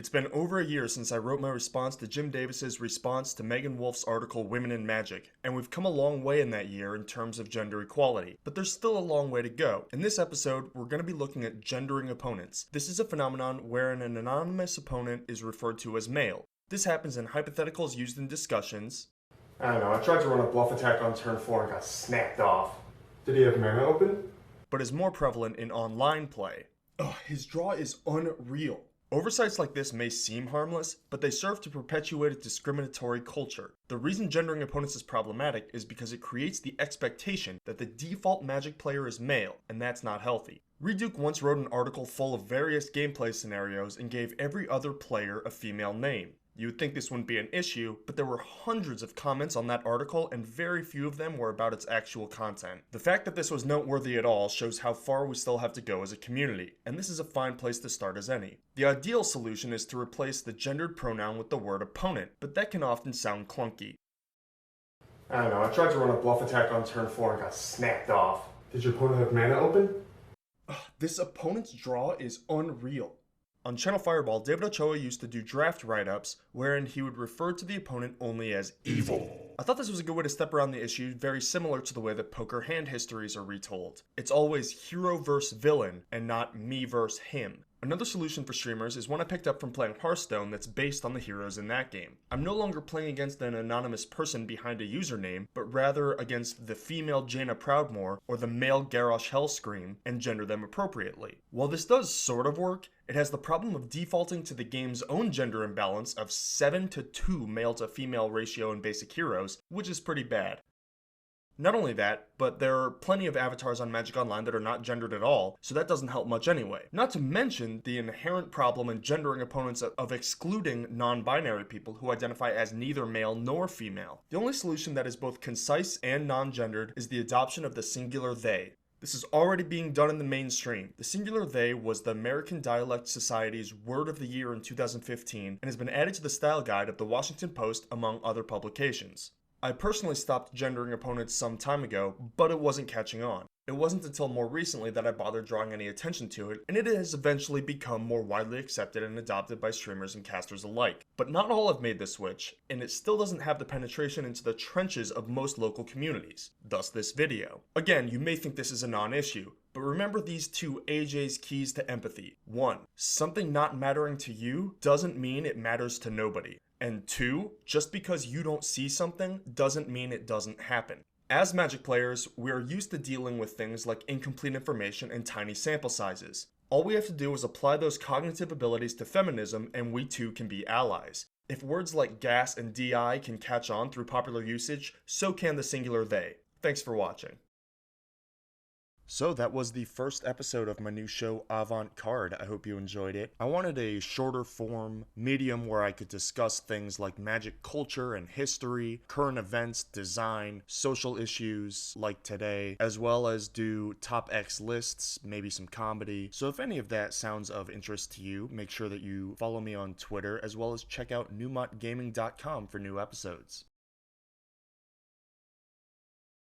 It's been over a year since I wrote my response to Jim Davis's response to Megan Wolf's article Women in Magic, and we've come a long way in that year in terms of gender equality, but there's still a long way to go. In this episode, we're going to be looking at gendering opponents. This is a phenomenon wherein an anonymous opponent is referred to as male. This happens in hypotheticals used in discussions. I don't know, I tried to run a bluff attack on turn 4 and got snapped off. Did he have mana open? But is more prevalent in online play. Ugh, his draw is unreal. Oversights like this may seem harmless, but they serve to perpetuate a discriminatory culture. The reason gendering opponents is problematic is because it creates the expectation that the default Magic player is male, and that's not healthy. Reduke once wrote an article full of various gameplay scenarios and gave every other player a female name. You would think this wouldn't be an issue, but there were hundreds of comments on that article and very few of them were about its actual content. The fact that this was noteworthy at all shows how far we still have to go as a community, and this is a fine place to start as any. The ideal solution is to replace the gendered pronoun with the word opponent, but that can often sound clunky. I don't know, I tried to run a bluff attack on turn 4 and got snapped off. Did your opponent have mana open? This opponent's draw is unreal. On Channel Fireball, David Ochoa used to do draft write-ups wherein he would refer to the opponent only as evil. I thought this was a good way to step around the issue, very similar to the way that poker hand histories are retold. It's always hero versus villain and not me versus him. Another solution for streamers is one I picked up from playing Hearthstone that's based on the heroes in that game. I'm no longer playing against an anonymous person behind a username, but rather against the female Jaina Proudmoore or the male Garrosh Hellscream and gender them appropriately. While this does sort of work, it has the problem of defaulting to the game's own gender imbalance of 7-to-2 male to female ratio in basic heroes, which is pretty bad. Not only that, but there are plenty of avatars on Magic Online that are not gendered at all, so that doesn't help much anyway. Not to mention the inherent problem in gendering opponents of excluding non-binary people who identify as neither male nor female. The only solution that is both concise and non-gendered is the adoption of the singular they. This is already being done in the mainstream. The singular they was the American Dialect Society's Word of the Year in 2015 and has been added to the style guide of the Washington Post among other publications. I personally stopped gendering opponents some time ago, but it wasn't catching on. It wasn't until more recently that I bothered drawing any attention to it, and it has eventually become more widely accepted and adopted by streamers and casters alike. But not all have made the switch, and it still doesn't have the penetration into the trenches of most local communities. Thus this video. Again, you may think this is a non-issue, but remember these two AJ's keys to empathy. 1. Something not mattering to you doesn't mean it matters to nobody. And 2, just because you don't see something doesn't mean it doesn't happen. As Magic players, we are used to dealing with things like incomplete information and tiny sample sizes. All we have to do is apply those cognitive abilities to feminism and we too can be allies. If words like gas and DI can catch on through popular usage, so can the singular they. Thanks for watching. So that was the first episode of my new show Avant. I hope you enjoyed it. I wanted a shorter form medium where I could discuss things like Magic culture and history, current events, design, social issues like today, as well as do top X lists, maybe some comedy. So if any of that sounds of interest to you, make sure that you follow me on Twitter as well as check out newmontgaming.com for new episodes.